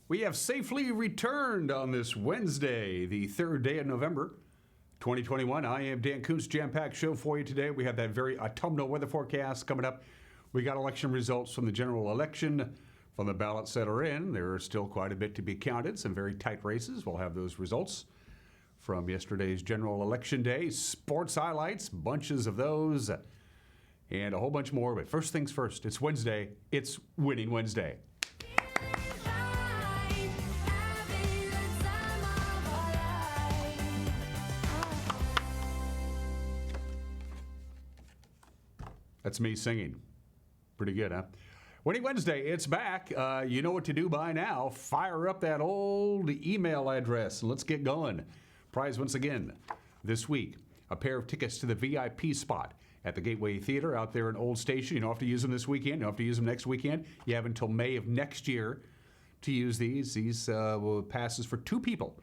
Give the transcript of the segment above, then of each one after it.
We have safely returned on this Wednesday, the 3rd day of November, 2021. I am Dan Kuntz, jam-packed show for you today. We have that very autumnal weather forecast coming up. We got election results from the general election, from the ballots that are in. There are still quite a bit to be counted, some very tight races. We'll have those results from yesterday's general election day. Sports highlights, bunches of those, and a whole bunch more. But first things first, it's Wednesday. It's Winning Wednesday. That's me singing. Pretty good, huh? Winning Wednesday, it's back. You know what to do by now. Fire up that old email address and let's get going. Prize once again this week, a pair of tickets to the VIP spot at the Gateway Theater out there in Old Station. You don't have to use them this weekend. You don't have to use them next weekend. You have until May of next year to use these. These will passes for 2 people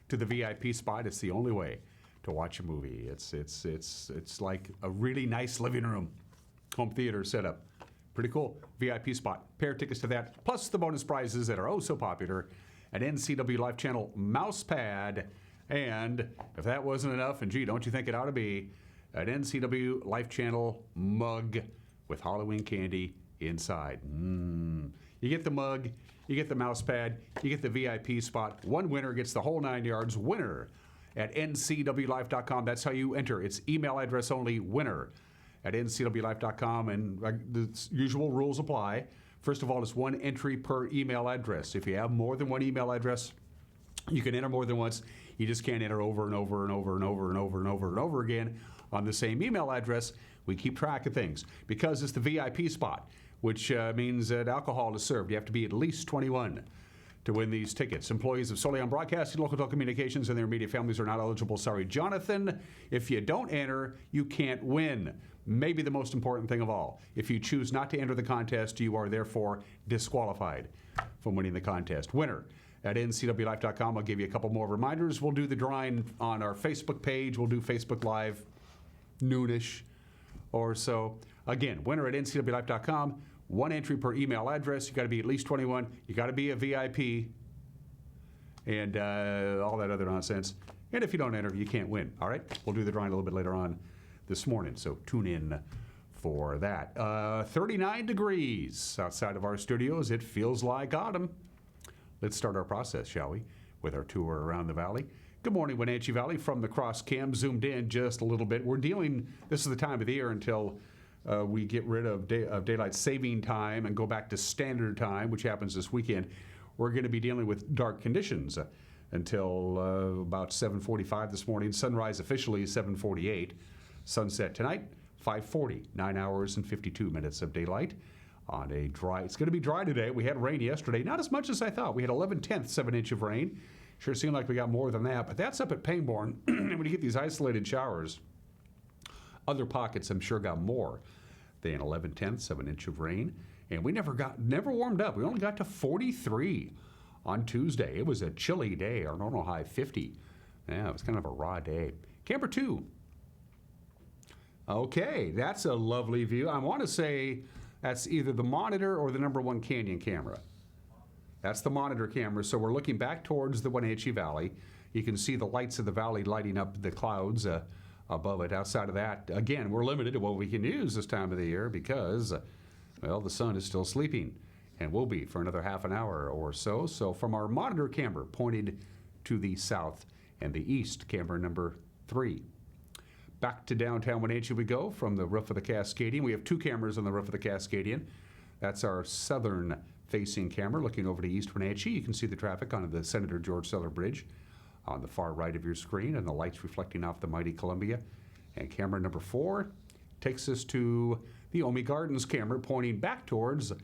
to the VIP spot. It's the only way to watch a movie. It's like a really nice living room. Home theater setup. Pretty cool. VIP spot. Pair of tickets to that, plus the bonus prizes that are oh so popular. An NCW Life Channel mouse pad. And if that wasn't enough, and gee, don't you think it ought to be, an NCW Life Channel mug with Halloween candy inside. You get the mug, you get the mouse pad, you get the VIP spot. One winner gets the whole 9 yards. Winner at ncwlife.com. That's how you enter. It's email address only, winner at ncwlife.com, and the usual rules apply. First of all, it's 1 entry per email address. If you have more than 1 email address, you can enter more than once. You just can't enter over and over and over and over and over and over and over again on the same email address. We keep track of things because it's the VIP spot, which means that alcohol is served. You have to be at least 21 to win these tickets. Employees of Soleon Broadcasting, Local Telecommunications, and their immediate families are not eligible. Sorry, Jonathan. If you don't enter, you can't win. Maybe the most important thing of all. If you choose not to enter the contest, you are therefore disqualified from winning the contest. Winner at ncwlife.com. I'll give you a couple more reminders. We'll do the drawing on our Facebook page. We'll do Facebook Live noonish or so. Again, winner at ncwlife.com. 1 entry per email address. You got to be at least 21. You got to be a VIP and all that other nonsense. And if you don't enter, you can't win. All right? We'll do the drawing a little bit later on this morning, so tune in for that. 39 degrees outside of our studios. It feels like autumn. Let's start our process, shall we, with our tour around the valley. Good morning, Wenatchee Valley, from the cross cam, zoomed in just a little bit. We're dealing, this is the time of the year until we get rid of daylight saving time and go back to standard time, which happens this weekend. We're going to be dealing with dark conditions until about 7:45 this morning. Sunrise officially 7:48. Sunset tonight, 5:40, 9 hours and 52 minutes of daylight on a dry. It's going to be dry today. We had rain yesterday, not as much as I thought. We had 11/10ths of an inch of rain. Sure seemed like we got more than that, but that's up at Pangborn. And when you get these isolated showers, other pockets I'm sure got more than 11/10ths of an inch of rain. And we never warmed up. We only got to 43 on Tuesday. It was a chilly day. Our normal high 50. Yeah, it was kind of a raw day. Camper 2. Okay, that's a lovely view. I want to say that's either the Monitor or the #1 Canyon camera. That's the Monitor camera. So we're looking back towards the Wenatchee Valley. You can see the lights of the valley lighting up the clouds above it. Outside of that, again, we're limited to what we can use this time of the year because, well, the sun is still sleeping and will be for another half an hour or so. So from our Monitor camera pointed to the south and the east, camera number 3. Back to downtown Wenatchee we go from the roof of the Cascadian. We have 2 cameras on the roof of the Cascadian. That's our southern-facing camera looking over to East Wenatchee. You can see the traffic on the Senator George Seller Bridge on the far right of your screen and the lights reflecting off the mighty Columbia. And camera number 4 takes us to the Omi Gardens camera pointing back towards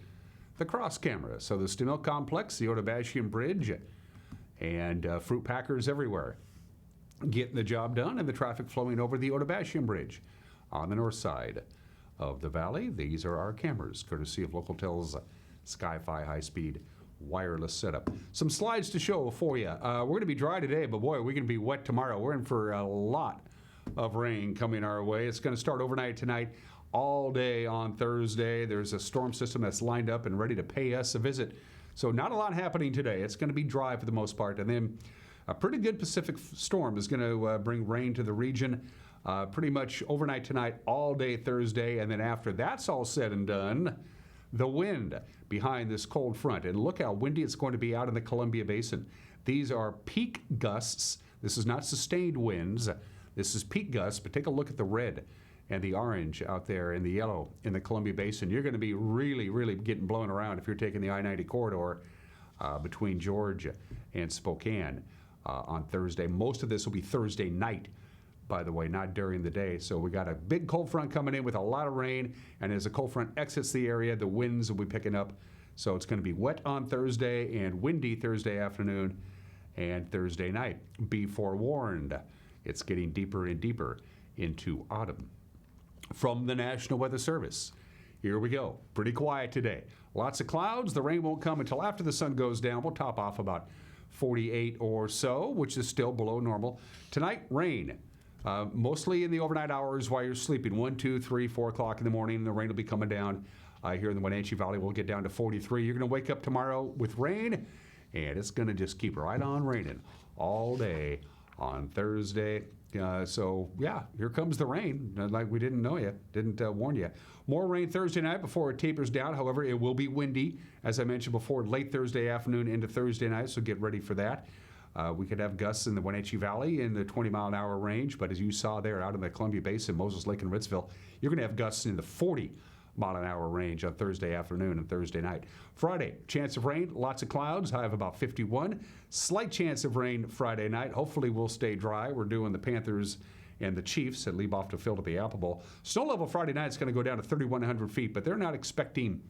the cross camera. So the Stemil Complex, the Otabashian Bridge, and fruit packers everywhere getting the job done, and the traffic flowing over the Otabashian Bridge on the north side of the valley. These are our cameras, courtesy of Localtel's Sky-Fi high-speed wireless setup. Some slides to show for you. We're going to be dry today, but boy, we're going to be wet tomorrow. We're in for a lot of rain coming our way. It's going to start overnight tonight, all day on Thursday. There's a storm system that's lined up and ready to pay us a visit. So not a lot happening today. It's going to be dry for the most part. And then a pretty good Pacific storm is going to bring rain to the region pretty much overnight tonight, all day Thursday. And then after that's all said and done, the wind behind this cold front. And look how windy it's going to be out in the Columbia Basin. These are peak gusts. This is not sustained winds. This is peak gusts, but take a look at the red and the orange out there and the yellow in the Columbia Basin. You're going to be really, really getting blown around if you're taking the I-90 corridor between Georgia and Spokane on Thursday. Most of this will be Thursday night, by the way, not during the day. So we got a big cold front coming in with a lot of rain, and as the cold front exits the area, the winds will be picking up. So it's going to be wet on Thursday and windy Thursday afternoon and Thursday night. Be forewarned, it's getting deeper and deeper into autumn. From the National Weather Service, here we go. Pretty quiet today. Lots of clouds. The rain won't come until after the sun goes down. We'll top off about 48 or so, which is still below normal. Tonight, rain. Mostly in the overnight hours while you're sleeping. 1, 2, 3, 4 o'clock in the morning. The rain will be coming down here in the Wenatchee Valley. We'll get down to 43. You're going to wake up tomorrow with rain, and it's going to just keep right on raining all day on Thursday. So, yeah, here comes the rain, like we didn't warn you. More rain Thursday night before it tapers down. However, it will be windy, as I mentioned before, late Thursday afternoon into Thursday night, so get ready for that. We could have gusts in the Wenatchee Valley in the 20-mile-an-hour range, but as you saw there out in the Columbia Basin, Moses Lake and Ritzville, you're going to have gusts in the 40-mile-an-hour range on Thursday afternoon and Thursday night. Friday, chance of rain, lots of clouds, high of about 51. Slight chance of rain Friday night. Hopefully we'll stay dry. We're doing the Panthers and the Chiefs at Leave Off to Field at the Apple Bowl. Snow level Friday night is going to go down to 3,100 feet, but they're not expecting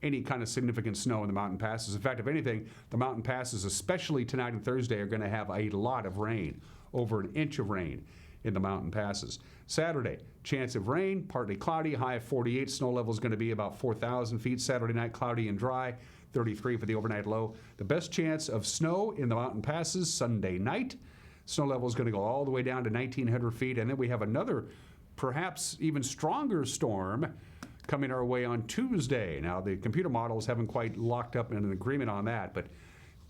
any kind of significant snow in the mountain passes. In fact, if anything, the mountain passes, especially tonight and Thursday, are going to have a lot of rain, over an inch of rain in the mountain passes. Saturday, chance of rain, partly cloudy, high of 48. Snow level is going to be about 4,000 feet. Saturday night, cloudy and dry, 33 for the overnight low. The best chance of snow in the mountain passes Sunday night. Snow level is going to go all the way down to 1,900 feet. And then we have another, perhaps even stronger storm coming our way on Tuesday. Now, the computer models haven't quite locked up in an agreement on that, but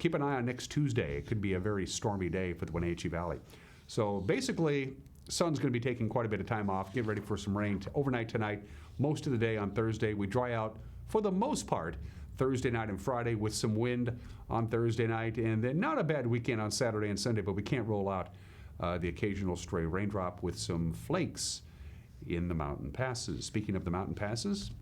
keep an eye on next Tuesday. It could be a very stormy day for the Wenatchee Valley. So basically, sun's going to be taking quite a bit of time off. Get ready for some rain overnight tonight, most of the day on Thursday. We dry out for the most part Thursday night and Friday with some wind on Thursday night, and then not a bad weekend on Saturday and Sunday, but we can't rule out the occasional stray raindrop with some flakes in the mountain passes. Speaking of the mountain passes,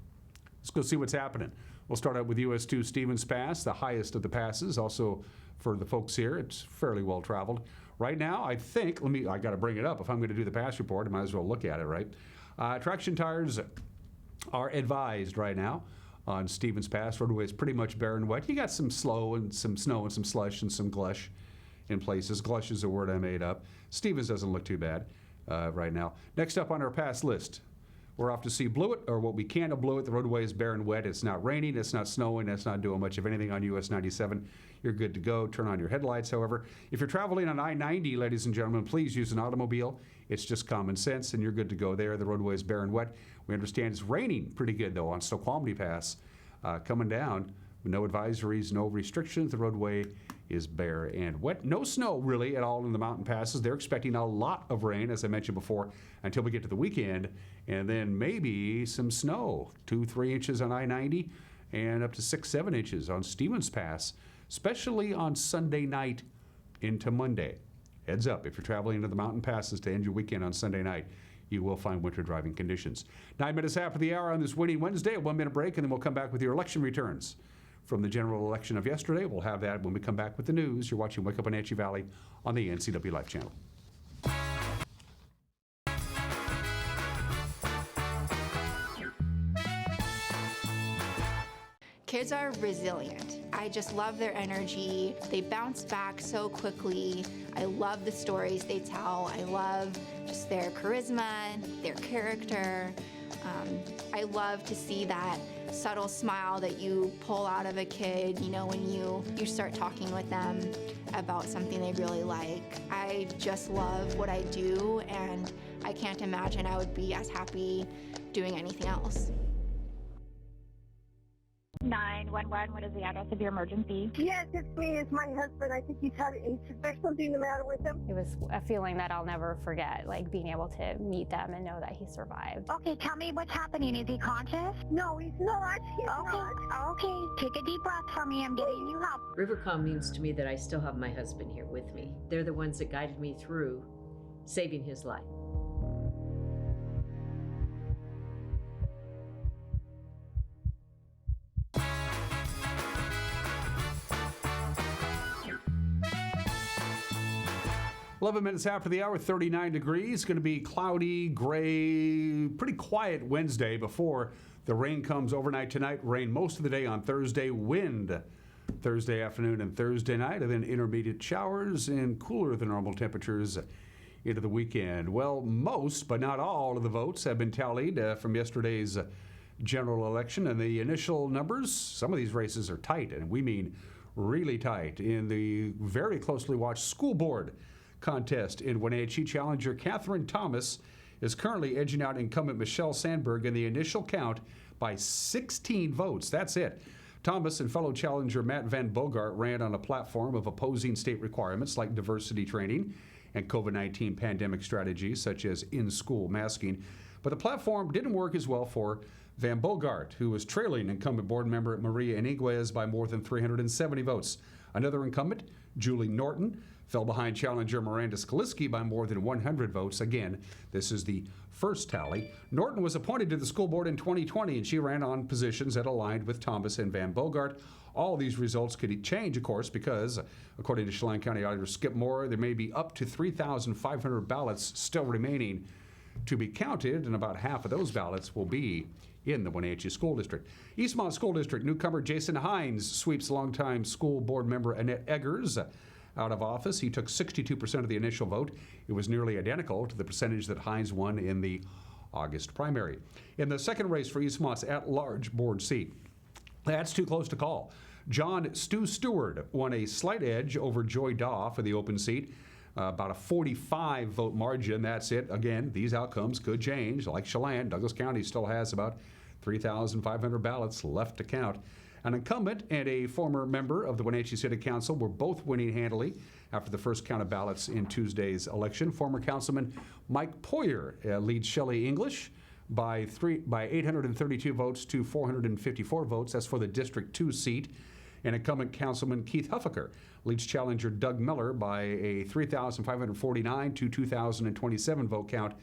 let's go see what's happening. We'll start out with US 2 Stevens Pass, the highest of the passes. Also, for the folks here, it's fairly well traveled. Right now, I think, I got to bring it up. If I'm going to do the pass report, I might as well look at it, right? Traction tires are advised right now on Stevens Pass. Roadway is pretty much bare and wet. You got some slow and some snow and some slush and some glush in places. Glush is a word I made up. Stevens doesn't look too bad right now. Next up on our pass list, we're off to see Blewett, or what we can of Blewett. The roadway is bare and wet. It's not raining. It's not snowing. It's not doing much of anything on US 97. You're good to go. Turn on your headlights, however. If you're traveling on I-90, ladies and gentlemen, please use an automobile. It's just common sense, and you're good to go there. The roadway is bare and wet. We understand it's raining pretty good, though, on Snoqualmie Pass coming down. No advisories, no restrictions. The roadway is bare and wet. No snow, really, at all in the mountain passes. They're expecting a lot of rain, as I mentioned before, until we get to the weekend, and then maybe some snow, 2-3 inches on I-90 and up to 6-7 inches on Stevens Pass, especially on Sunday night into Monday. Heads up, if you're traveling into the mountain passes to end your weekend on Sunday night, you will find winter driving conditions. 9 minutes after the hour on this winning Wednesday, a 1-minute break, and then we'll come back with your election returns from the general election of yesterday. We'll have that when we come back with the news. You're watching Wake Up Wenatchee Valley on the NCW Life Channel. Kids are resilient. I just love their energy. They bounce back so quickly. I love the stories they tell. I love just their charisma, their character. I love to see that subtle smile that you pull out of a kid, you know, when you start talking with them about something they really like. I just love what I do, and I can't imagine I would be as happy doing anything else. 911, what is the address of your emergency? Yes, it's me. It's my husband. I think there's something the matter with him. It was a feeling that I'll never forget, like being able to meet them and know that he survived. Okay, tell me what's happening. Is he conscious? No, he's not. He's not. Okay, take a deep breath for me. I'm getting you help. Rivercom means to me that I still have my husband here with me. They're the ones that guided me through saving his life. 11 minutes after the hour, 39 degrees. Going to be cloudy, gray, pretty quiet Wednesday before the rain comes overnight tonight. Rain most of the day on Thursday. Wind Thursday afternoon and Thursday night, and then intermediate showers and cooler than normal temperatures into the weekend. Well, most, but not all, of the votes have been tallied from yesterday's general election, and the initial numbers, some of these races are tight, and we mean really tight. In the very closely watched school board contest in Wenatchee, challenger Catherine Thomas is currently edging out incumbent Michelle Sandberg in the initial count by 16 votes. That's it. Thomas and fellow challenger Matt Van Bogart ran on a platform of opposing state requirements like diversity training and COVID-19 pandemic strategies such as in-school masking. But the platform didn't work as well for Van Bogart, who was trailing incumbent board member Maria Iniguez by more than 370 votes. Another incumbent, Julie Norton, fell behind challenger Miranda Skaliski by more than 100 votes. Again, this is the first tally. Norton was appointed to the school board in 2020, and she ran on positions that aligned with Thomas and Van Bogart. All these results could change, of course, because, according to Chelan County Auditor Skip Moore, there may be up to 3,500 ballots still remaining to be counted, and about half of those ballots will be in the Wenatchee School District. Eastmont School District newcomer Jason Hines sweeps longtime school board member Annette Eggers out of office. He took 62% of the initial vote. It was nearly identical to the percentage that Hines won in the August primary. In the second race for Eastmont's at-large board seat, that's too close to call. John Stu Stewart won a slight edge over Joy Daw for the open seat, about a 45-vote margin. That's it. Again, these outcomes could change. Like Chelan, Douglas County still has about 3,500 ballots left to count. An incumbent and a former member of the Wenatchee City Council were both winning handily after the first count of ballots in Tuesday's election. Former Councilman Mike Poyer leads Shelley English by 832 votes to 454 votes. That's for the District 2 seat. And incumbent Councilman Keith Huffaker leads challenger Doug Miller by a 3,549 to 2,027 vote count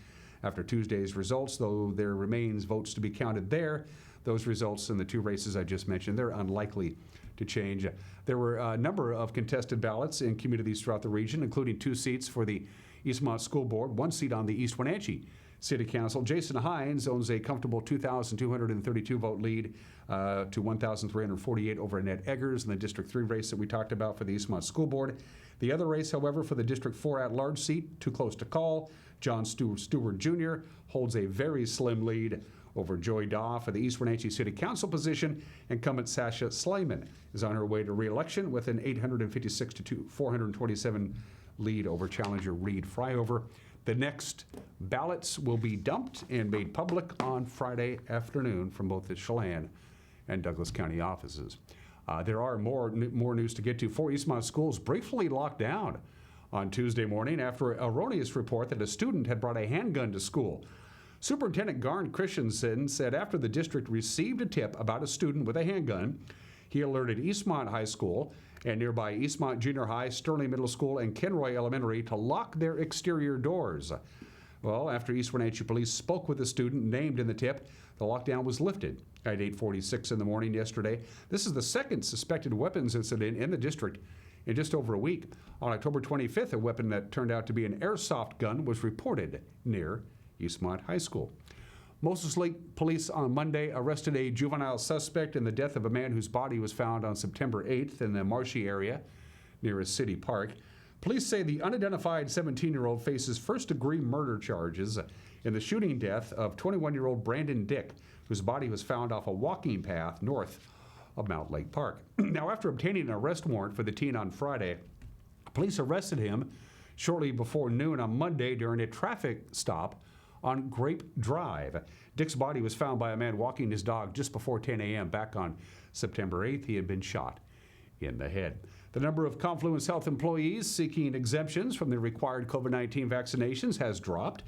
after Tuesday's results, though there remains votes to be counted there. Those results in the two races I just mentioned, they're unlikely to change. There were a number of contested ballots in communities throughout the region, including 2 seats for the Eastmont School Board, 1 seat on the East Wenatchee City Council. Jason Hines owns a comfortable 2,232 vote lead to 1,348 over Annette Eggers in the District 3 race that we talked about for the Eastmont School Board. The other race, however, for the District 4 at-large seat, too close to call. John Stewart Jr. holds a very slim lead over Joy Daw for the East Wenatchee City Council position. Incumbent Sasha Slayman is on her way to re-election with an 856 to 427 lead over challenger Reed Fryover. The next ballots will be dumped and made public on Friday afternoon from both the Chelan and Douglas County offices. There are more news to get to. 4 Eastmont schools briefly locked down on Tuesday morning after an erroneous report that a student had brought a handgun to school. Superintendent Garn Christensen said after the district received a tip about a student with a handgun, he alerted Eastmont High School and nearby Eastmont Junior High, Sterling Middle School, and Kenroy Elementary to lock their exterior doors. Well, after East Wenatchee police spoke with the student named in the tip, the lockdown was lifted at 8:46 in the morning yesterday. This is the second suspected weapons incident in the district in just over a week. On October 25th, a weapon that turned out to be an airsoft gun was reported near Eastmont High School. Moses Lake police on Monday arrested a juvenile suspect in the death of a man whose body was found on September 8th in the Marshy area near a city park. Police say the unidentified 17-year-old faces first-degree murder charges in the shooting death of 21-year-old Brandon Dick, whose body was found off a walking path north of Mount Lake Park. Now, after obtaining an arrest warrant for the teen on Friday, police arrested him shortly before noon on Monday during a traffic stop on Grape Drive. Dick's body was found by a man walking his dog just before 10 a.m. back on September 8th. He had been shot in the head. The number of Confluence Health employees seeking exemptions from the required COVID-19 vaccinations has dropped.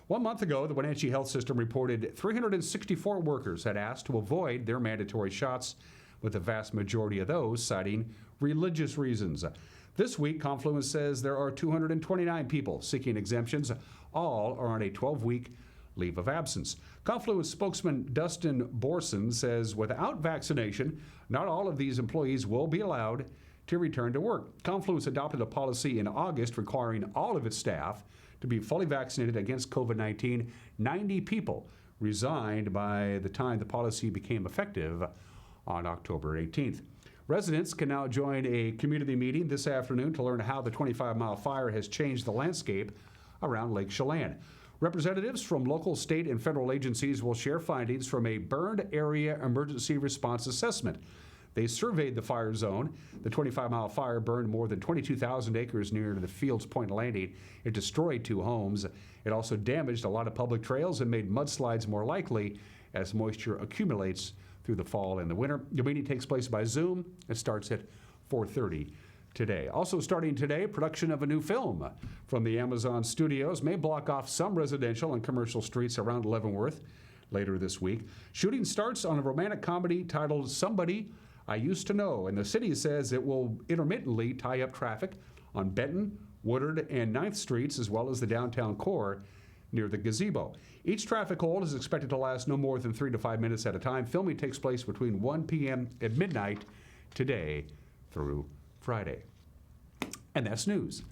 1 month ago, the Wenatchee Health System reported 364 workers had asked to avoid their mandatory shots, with the vast majority of those citing religious reasons. This week, Confluence says there are 229 people seeking exemptions. All are on a 12-week leave of absence. Confluence spokesman Dustin Borson says without vaccination, not all of these employees will be allowed to return to work. Confluence adopted a policy in August requiring all of its staff to be fully vaccinated against COVID-19. 90 people resigned by the time the policy became effective on October 18th. Residents can now join a community meeting this afternoon to learn how the 25-mile fire has changed the landscape around Lake Chelan. Representatives from local, state, and federal agencies will share findings from a burned area emergency response assessment. They surveyed the fire zone. The 25-mile fire burned more than 22,000 acres near the Fields Point landing. It destroyed 2 homes. It also damaged a lot of public trails and made mudslides more likely as moisture accumulates through the fall and the winter. The meeting takes place by Zoom. It starts at 4:30 today. Also starting today, production of a new film from the Amazon Studios may block off some residential and commercial streets around Leavenworth later this week. Shooting starts on a romantic comedy titled Somebody I Used to Know, and the city says it will intermittently tie up traffic on Benton, Woodard, and 9th Streets, as well as the downtown core near the gazebo. Each traffic hold is expected to last no more than 3 to 5 minutes at a time. Filming takes place between 1 p.m. and midnight today through Friday. And that's news.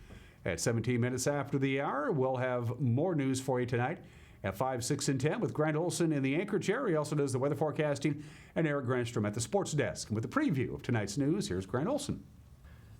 At 17 minutes after the hour, we'll have more news for you tonight at 5, 6, and 10 with Grant Olson in the anchor chair. He also does the weather forecasting, and Eric Granstrom at the sports desk. And with a preview of tonight's news, here's Grant Olson.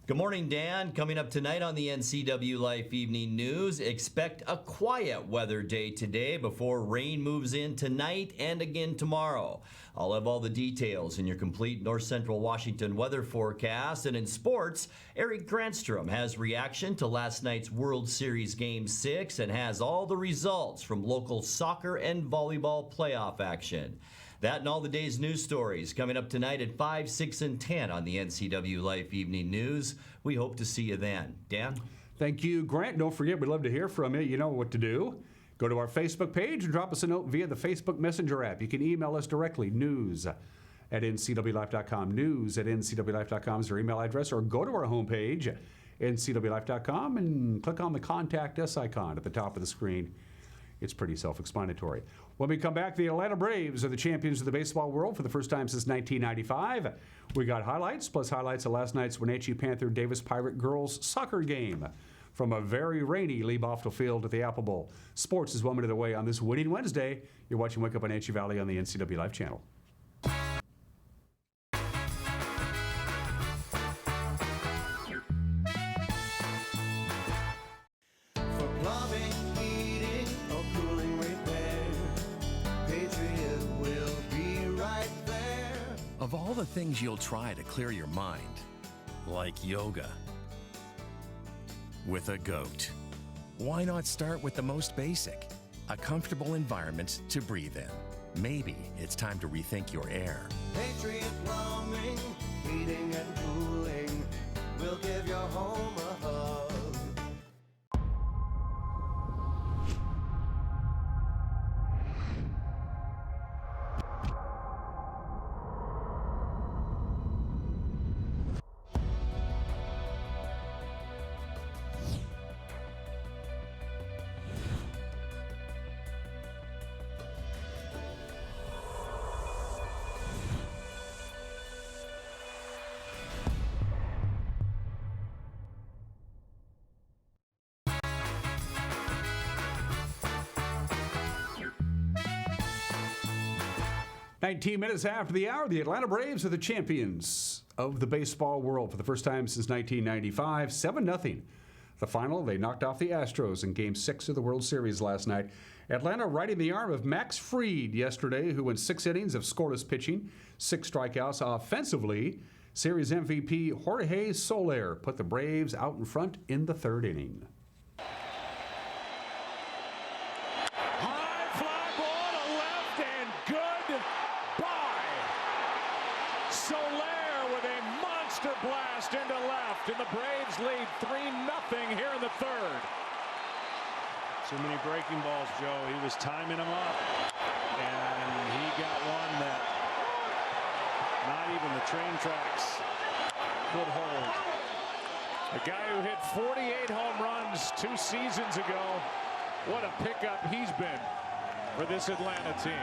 Good morning, Dan. Coming up tonight on the NCW Life Evening News, expect a quiet weather day today before rain moves in tonight and again tomorrow. I'll have all the details in your complete North Central Washington weather forecast. And in sports, Eric Granstrom has reaction to last night's World Series Game 6 and has all the results from local soccer and volleyball playoff action. That and all the day's news stories coming up tonight at 5, 6, and 10 on the NCW Life Evening News. We hope to see you then. Dan? Thank you, Grant. Don't forget, we'd love to hear from you. You know what to do. Go to our Facebook page and drop us a note via the Facebook Messenger app. You can email us directly, news@ncwlife.com. News@ncwlife.com is our email address, or go to our homepage, ncwlife.com, and click on the Contact Us icon at the top of the screen. It's pretty self-explanatory. When we come back, the Atlanta Braves are the champions of the baseball world for the first time since 1995. We got highlights, plus highlights of last night's Wenatchee Panther Davis Pirate girls soccer game from a very rainy Lee Boftel Field at the Apple Bowl. Sports is 1 minute away on this Winning Wednesday. You're watching Wake Up Wenatchee Valley on the NCW Life channel. Of all the things you'll try to clear your mind, like yoga with a goat, why not start with the most basic, a comfortable environment to breathe in? Maybe it's time to rethink your air. Patriot Plumbing, heating and cooling, will give your home a hug. Nineteen minutes after the hour, the Atlanta Braves are the champions of the baseball world for the first time since 1995, 7-0. The final, they knocked off the Astros in Game 6 of the World Series last night. Atlanta riding the arm of Max Fried yesterday, who in 6 innings of scoreless pitching, 6 strikeouts offensively. Series MVP Jorge Soler put the Braves out in front in the 3rd inning. High left, and the Braves lead 3-0 here in the third. Too many breaking balls, Joe. He was timing them up, and he got one that not even the train tracks could hold. A guy who hit 48 home runs 2 seasons ago. What a pickup he's been for this Atlanta team.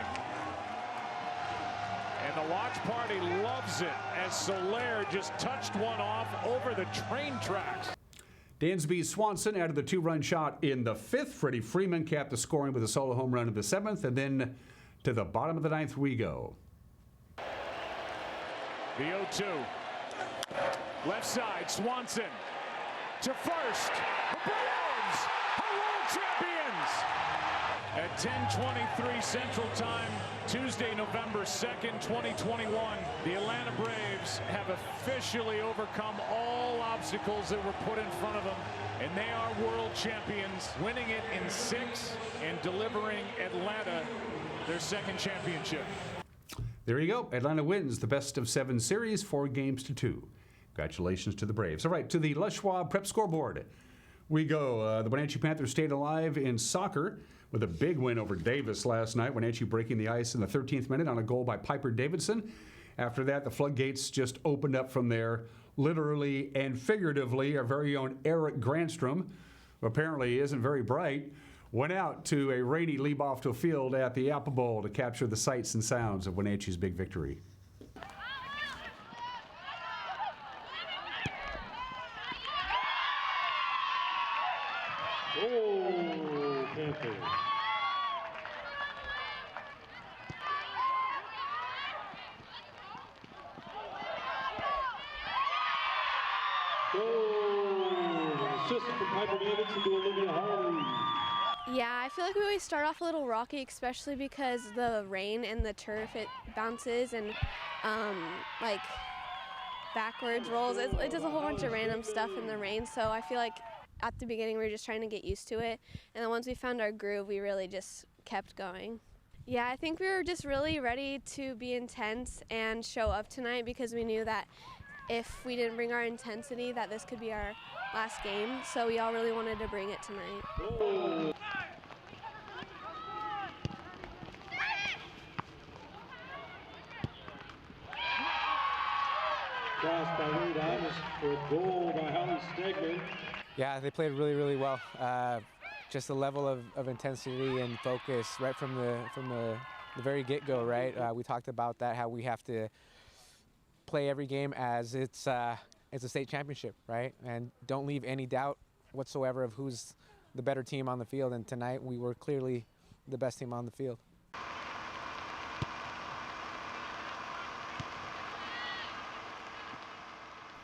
And the watch party loves it as Soler just touched one off over the train tracks. Dansby Swanson added the 2-run shot in the 5th. Freddie Freeman capped the scoring with a solo home run in the 7th. And then to the bottom of the 9th we go. The 0-2. Left side, Swanson to first. The Braves are world champions! At 10:23 Central Time, Tuesday, November 2nd, 2021, the Atlanta Braves have officially overcome all obstacles that were put in front of them, and they are world champions, winning it in 6 and delivering Atlanta their 2nd championship. There you go. Atlanta wins the best of 7 series, 4 games to 2. Congratulations to the Braves. All right, to the Les Schwab Prep Scoreboard we go. The Wenatchee Panthers stayed alive in soccer with a big win over Davis last night. Wenatchee breaking the ice in the 13th minute on a goal by Piper Davidson. After that, the floodgates just opened up from there, literally and figuratively. Our very own Eric Granstrom, who apparently isn't very bright, went out to a rainy Lee-Bofto field at the Apple Bowl to capture the sights and sounds of Wenatchee's big victory. Oh, Panthers. Assist from Piper Davidson to Olivia Holly. Yeah, I feel like we always start off a little rocky, especially because the rain and the turf, it bounces and like backwards rolls. It does a whole bunch of random stuff in the rain, so I feel like at the beginning we were just trying to get used to it, and then once we found our groove, we really just kept going. Yeah, I think we were just really ready to be intense and show up tonight because we knew that if we didn't bring our intensity that this could be our last game, so we all really wanted to bring it tonight. Oh. Cross by Wade Adams for a goal by Holly Stegman. Yeah, they played really, really well. Just the level of intensity and focus right from the very get-go, right? We talked about that, how we have to play every game as it's a state championship, right? And don't leave any doubt whatsoever of who's the better team on the field. And tonight we were clearly the best team on the field.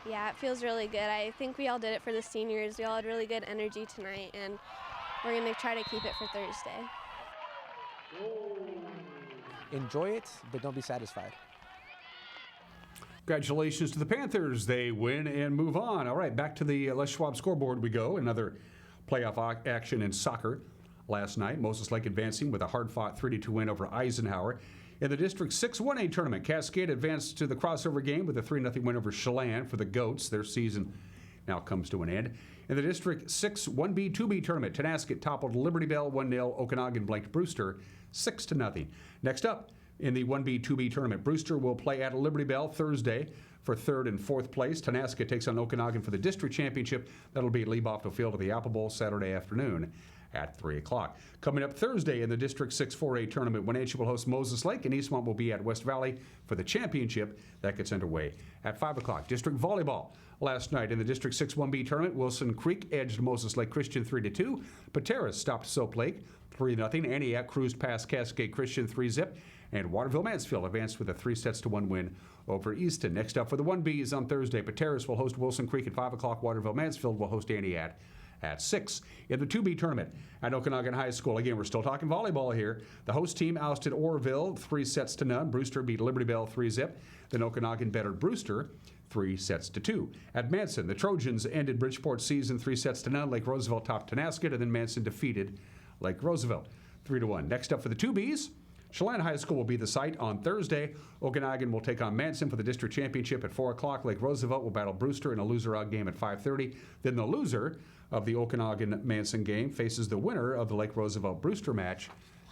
Yeah, it feels really good. I think we all did it for the seniors. We all had really good energy tonight, and we're going to try to keep it for Thursday. Enjoy it, but don't be satisfied. Congratulations to the Panthers. They win and move on. All right, back to the Les Schwab scoreboard we go. Another playoff action in soccer last night. Moses Lake advancing with a hard-fought 3-2 win over Eisenhower. In the District 6 1A tournament, Cascade advanced to the crossover game with a 3-0 win over Chelan for the Goats. Their season now comes to an end. In the District 6 1B 2B tournament, Tenasket toppled Liberty Bell 1-0. Okanagan blanked Brewster 6-0. Next up in the 1B 2B tournament, Brewster will play at Liberty Bell Thursday for 3rd and 4th place. Tenasket takes on Okanagan for the district championship. That'll be at Lee-Bofto Field at the Apple Bowl Saturday afternoon at 3 o'clock. Coming up Thursday in the District 6 4A tournament, Wenatchee will host Moses Lake, and Eastmont will be at West Valley for the championship. That gets underway at 5 o'clock. District volleyball last night in the District 6 1B tournament, Wilson Creek edged Moses Lake Christian 3-2. Pateras stopped Soap Lake 3-0. Antioch cruised past Cascade Christian 3-0. And Waterville Mansfield advanced with a 3-1 win over Easton. Next up for the 1Bs on Thursday, Pateras will host Wilson Creek at 5 o'clock. Waterville Mansfield will host Antioch at 6. In the 2B tournament at Okanagan High School, again, we're still talking volleyball here. The host team ousted Orrville 3-0. Brewster beat Liberty Bell 3-0. Then Okanagan bettered Brewster 3-2. At Manson, the Trojans ended Bridgeport's season 3-0. Lake Roosevelt topped Tenasket, and then Manson defeated Lake Roosevelt 3-1. Next up for the 2Bs, Chelan High School will be the site on Thursday. Okanagan will take on Manson for the district championship at 4 o'clock. Lake Roosevelt will battle Brewster in a loser-out game at 5:30. Then the loser of the Okanagan-Manson game faces the winner of the Lake Roosevelt-Brewster match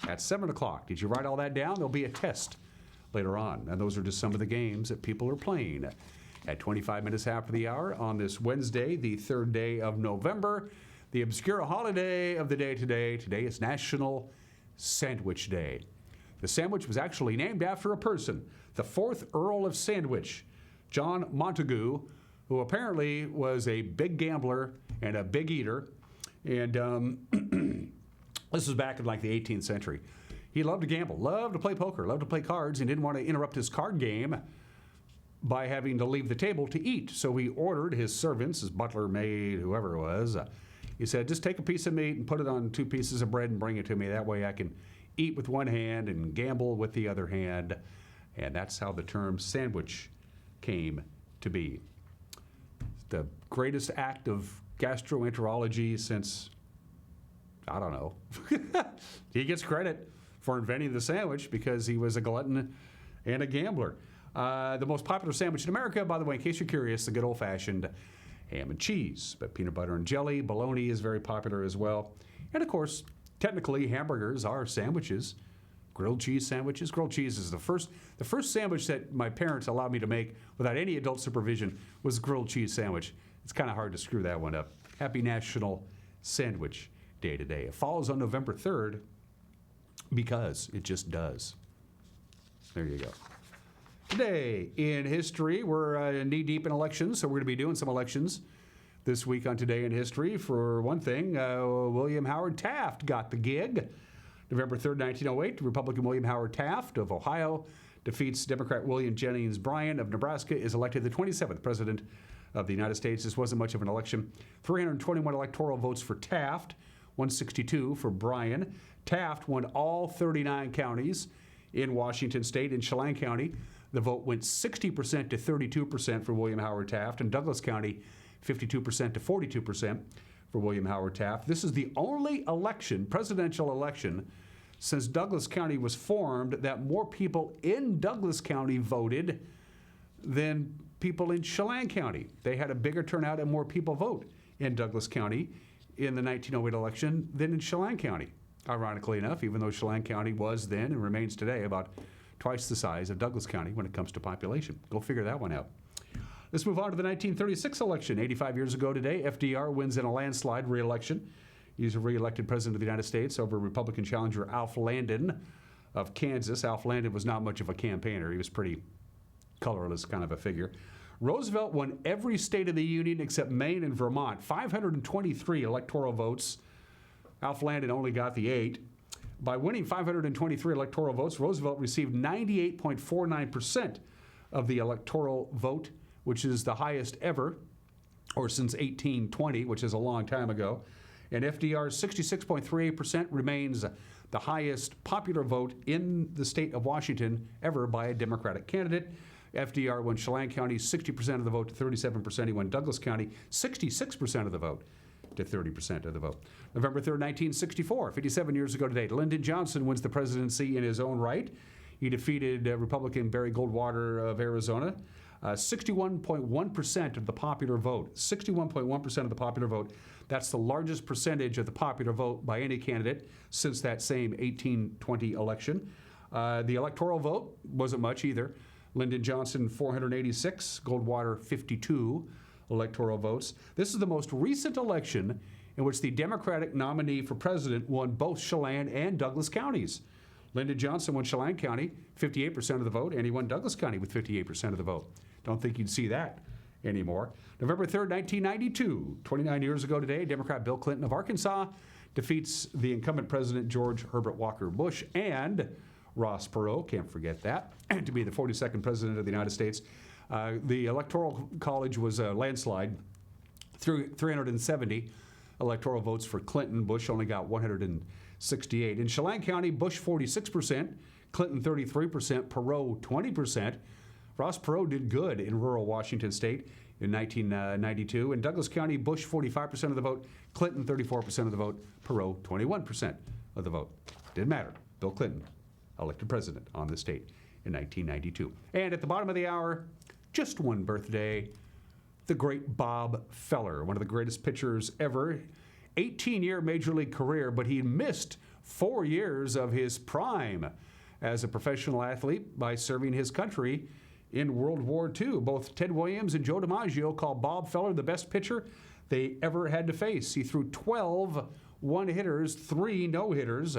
at 7 o'clock. Did you write all that down? There'll be a test later on. And those are just some of the games that people are playing. At 25 minutes after the hour on this Wednesday, the 3rd day of November, the obscure holiday of the day today. Today is National Sandwich Day. The sandwich was actually named after a person, the 4th Earl of Sandwich, John Montagu, who apparently was a big gambler and a big eater. And this was back in like the 18th century. He loved to gamble, loved to play poker, loved to play cards, and didn't want to interrupt his card game by having to leave the table to eat. So he ordered his servants, his butler, maid, whoever it was, he said, just take a piece of meat and put it on 2 pieces of bread and bring it to me. That way I can eat with one hand and gamble with the other hand. And that's how the term sandwich came to be. The greatest act of gastroenterology since, I don't know. He gets credit for inventing the sandwich because he was a glutton and a gambler. The most popular sandwich in America, by the way, in case you're curious, the good old-fashioned ham and cheese. But peanut butter and jelly, bologna is very popular as well. And of course, technically, hamburgers are sandwiches. Grilled cheese sandwiches. Grilled cheese is the first sandwich that my parents allowed me to make without any adult supervision was grilled cheese sandwich. It's kind of hard to screw that one up. Happy National Sandwich Day today. It falls on November 3rd because it just does. There you go. Today in history, we're knee-deep in elections, so we're going to be doing some elections this week on Today in History. For one thing, William Howard Taft got the gig. November 3rd, 1908, Republican William Howard Taft of Ohio defeats Democrat William Jennings Bryan of Nebraska, is elected the 27th President of the United States. This wasn't much of an election. 321 electoral votes for Taft, 162 for Bryan. Taft won all 39 counties in Washington State. In Chelan County, the vote went 60% to 32% for William Howard Taft. In Douglas County, 52% to 42% for William Howard Taft. This is the only presidential election, since Douglas County was formed, that more people in Douglas County voted than people in Chelan County. They had a bigger turnout and more people vote in Douglas County in the 1908 election than in Chelan County. Ironically enough, even though Chelan County was then and remains today about twice the size of Douglas County when it comes to population. Go figure that one out. Let's move on to the 1936 election. 85 years ago today, FDR wins in a landslide re-election. He's a re-elected president of the United States over Republican challenger Alf Landon of Kansas. Alf Landon was not much of a campaigner. He was pretty colorless kind of a figure. Roosevelt won every state of the Union except Maine and Vermont. 523 electoral votes. Alf Landon only got the 8. By winning 523 electoral votes, Roosevelt received 98.49% of the electoral vote, which is the highest ever, or since 1820, which is a long time ago. And FDR's 66.38% remains the highest popular vote in the state of Washington ever by a Democratic candidate. FDR won Chelan County 60% of the vote to 37%. He won Douglas County 66% of the vote to 30% of the vote. November 3rd, 1964, 57 years ago today, Lyndon Johnson wins the presidency in his own right. He defeated Republican Barry Goldwater of Arizona. 61.1% of the popular vote. 61.1% of the popular vote. That's the largest percentage of the popular vote by any candidate since that same 1820 election. The electoral vote wasn't much either. Lyndon Johnson, 486. Goldwater, 52 electoral votes. This is the most recent election in which the Democratic nominee for president won both Chelan and Douglas counties. Lyndon Johnson won Chelan County, 58% of the vote, and he won Douglas County with 58% of the vote. Don't think you'd see that anymore. November 3rd, 1992, 29 years ago today, Democrat Bill Clinton of Arkansas defeats the incumbent president George Herbert Walker Bush and Ross Perot, can't forget that, to be the 42nd president of the United States. The Electoral College was a landslide, through 370 electoral votes for Clinton. Bush only got 168. In Chelan County, Bush 46%, Clinton 33%, Perot 20%. Ross Perot did good in rural Washington State in 1992. In Douglas County, Bush 45% of the vote, Clinton 34% of the vote, Perot 21% of the vote. Didn't matter. Bill Clinton elected president on the state in 1992. And at the bottom of the hour, just one birthday, the great Bob Feller, one of the greatest pitchers ever. 18-year Major League career, but he missed 4 years of his prime as a professional athlete by serving his country in World War II. Both Ted Williams and Joe DiMaggio call Bob Feller the best pitcher they ever had to face. He threw 12 one-hitters, 3 no-hitters,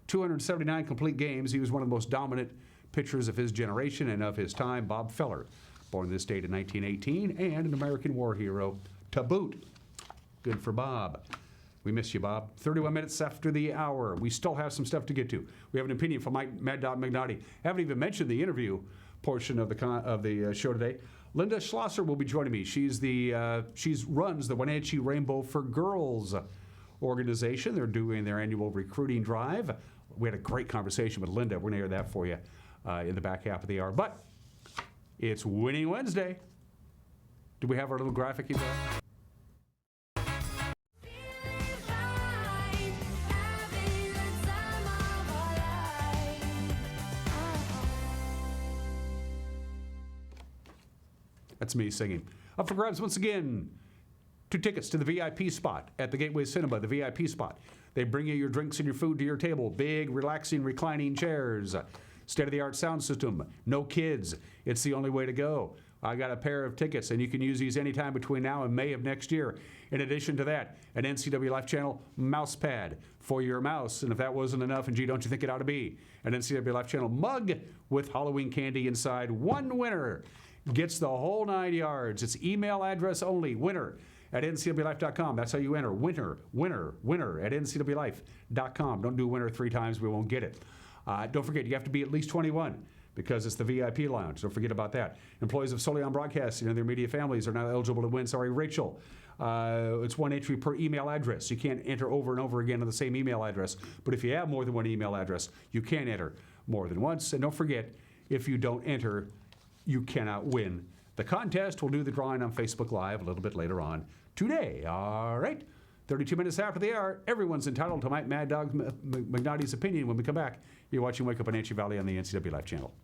279 complete games. He was one of the most dominant pitchers of his generation and of his time. Bob Feller, born in this state in 1918, and an American war hero to boot. Good for Bob. We miss you, Bob. 31 minutes after the hour. We still have some stuff to get to. We have an opinion from Mad Dog McNaughty. Haven't even mentioned the interview portion of the show today. Lynda Schlosser will be joining me. She runs the Wenatchee Rainbow for Girls organization. They're doing their annual recruiting drive. We had a great conversation with Lynda. We're going to hear that for you in the back half of the hour. But it's Winning Wednesday. Do we have our little graphic you got? That's me singing. Up for grabs once again. 2 tickets to the VIP spot at the Gateway Cinema, the VIP spot. They bring you your drinks and your food to your table. Big, relaxing, reclining chairs. State-of-the-art sound system. No kids. It's the only way to go. I got a pair of tickets, and you can use these anytime between now and May of next year. In addition to that, an NCW Life Channel mouse pad for your mouse. And if that wasn't enough, and gee, don't you think it ought to be? An NCW Life Channel mug with Halloween candy inside. One winner gets the whole 9 yards. It's email address only, winner@ncwlife.com. That's how you enter. Winner at ncwlife.com. Don't do winner 3 times. We won't get it. Don't forget, you have to be at least 21 because it's the VIP lounge. Don't forget about that. Employees of Solion Broadcasting and their media families are not eligible to win. Sorry, Rachel. It's 1 entry per email address. You can't enter over and over again on the same email address. But if you have more than 1 email address, you can enter more than once. And don't forget, if you don't enter, you cannot win the contest. We'll do the drawing on Facebook Live a little bit later on today. All right. 32 minutes after the hour, everyone's entitled to Mad Dog McNaughty's opinion. When we come back, you're watching Wake Up Wenatchee Valley on the NCW Life Channel.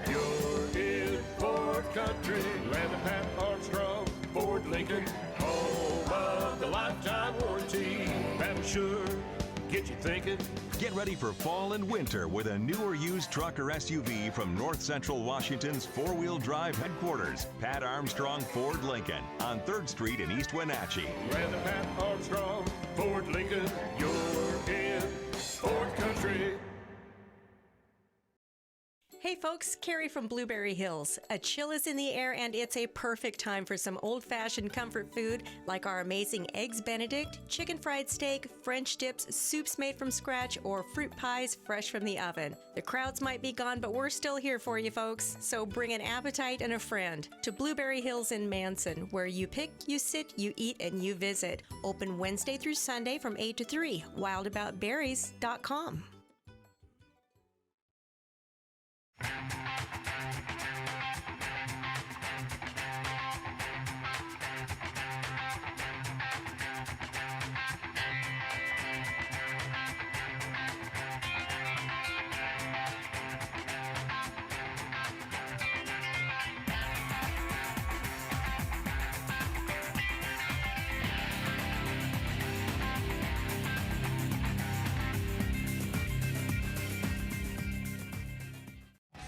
You're in Ford Country, land of Pat Armstrong, Ford Lincoln, home of the lifetime warranty. That'll sure get you thinking. Get ready for fall and winter with a new or used truck or SUV from North Central Washington's 4-wheel drive headquarters, Pat Armstrong Ford Lincoln, on 3rd Street in East Wenatchee. Land of Pat Armstrong, Ford Lincoln, you're in Ford Country. Hey folks, Carrie from Blueberry Hills. A chill is in the air and it's a perfect time for some old-fashioned comfort food like our amazing Eggs Benedict, chicken fried steak, French dips, soups made from scratch, or fruit pies fresh from the oven. The crowds might be gone, but we're still here for you folks. So bring an appetite and a friend to Blueberry Hills in Manson, where you pick, you sit, you eat, and you visit. Open Wednesday through Sunday from 8 to 3. wildaboutberries.com.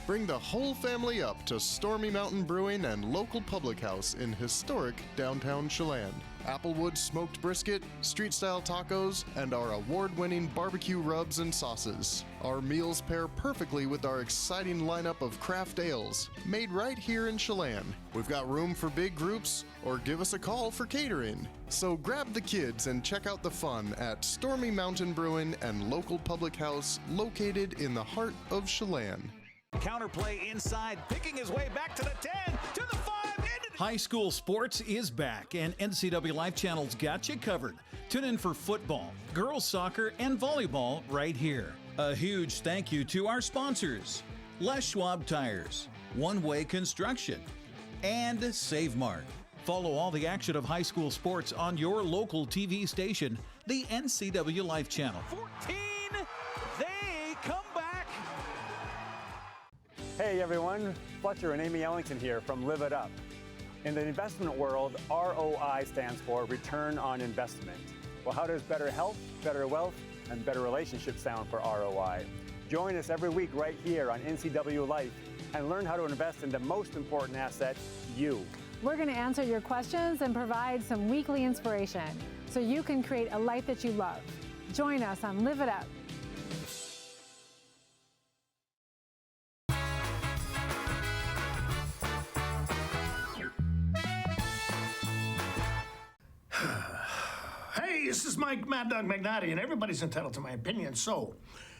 Bring the whole family up to Stormy Mountain Brewing and local public house in historic downtown Chelan. Applewood smoked brisket, street-style tacos, and our award-winning barbecue rubs and sauces. Our meals pair perfectly with our exciting lineup of craft ales, made right here in Chelan. We've got room for big groups, or give us a call for catering. So grab the kids and check out the fun at Stormy Mountain Brewing and local public house located in the heart of Chelan. Counterplay inside, picking his way back to the 10, to the 5, High school sports is back, and NCW Life Channel's got you covered. Tune in for football, girls soccer, and volleyball right here. A huge thank you to our sponsors, Les Schwab Tires, One Way Construction, and Save Mart. Follow all the action of high school sports on your local TV station, the NCW Life Channel. 14, they come back. Hey everyone, Fletcher and Amy Ellington here from Live It Up. In the investment world, ROI stands for Return on Investment. Well, how does better health, better wealth, and better relationships sound for ROI? Join us every week right here on NCW Life and learn how to invest in the most important asset, you. We're going to answer your questions and provide some weekly inspiration so you can create a life that you love. Join us on Live It Up. Hey, this is Mike Mad Dog Magnati, and everybody's entitled to my opinion. So,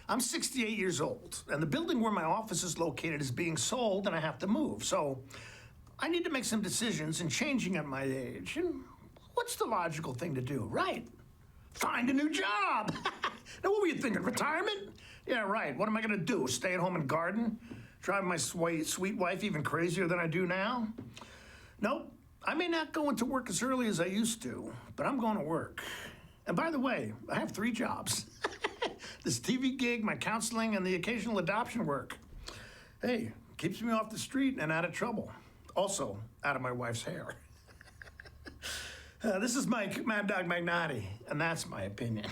I'm 68 years old, and the building where my office is located is being sold, and I have to move. So, I need to make some decisions in changing at my age. And what's the logical thing to do, right? Find a new job. Now, what were you thinking, retirement? Yeah, right. What am I going to do, stay at home and garden? Drive my sweet wife even crazier than I do now? Nope. I may not go into work as early as I used to, but I'm going to work. And by the way, I have 3 jobs. This TV gig, my counseling, and the occasional adoption work. Hey, keeps me off the street and out of trouble. Also, out of my wife's hair. This is Mike Mad Dog Magnati, and that's my opinion.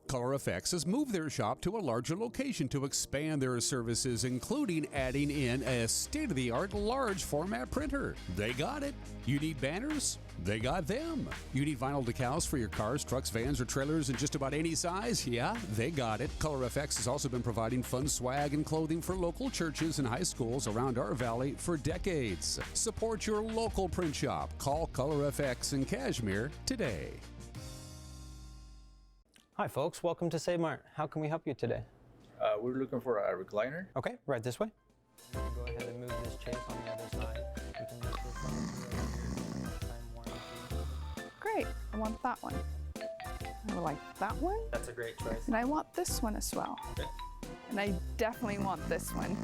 Color Effects has moved their shop to a larger location to expand their services, including adding in a state-of-the-art large format printer. They got it. You need banners? They got them. You need vinyl decals for your cars, trucks, vans, or trailers in just about any size? Yeah, they got it. Color Effects has also been providing fun swag and clothing for local churches and high schools around our valley for decades. Support your local print shop. Call Color FX in Cashmere today. Hi folks, welcome to Save Mart. How can we help you today? We're looking for a recliner. Okay, right this way. Go ahead and move this chase on the other side. We can lift this up. Great, I want that one. I would like that one. That's a great choice. And I want this one as well. Okay. And I definitely want this one.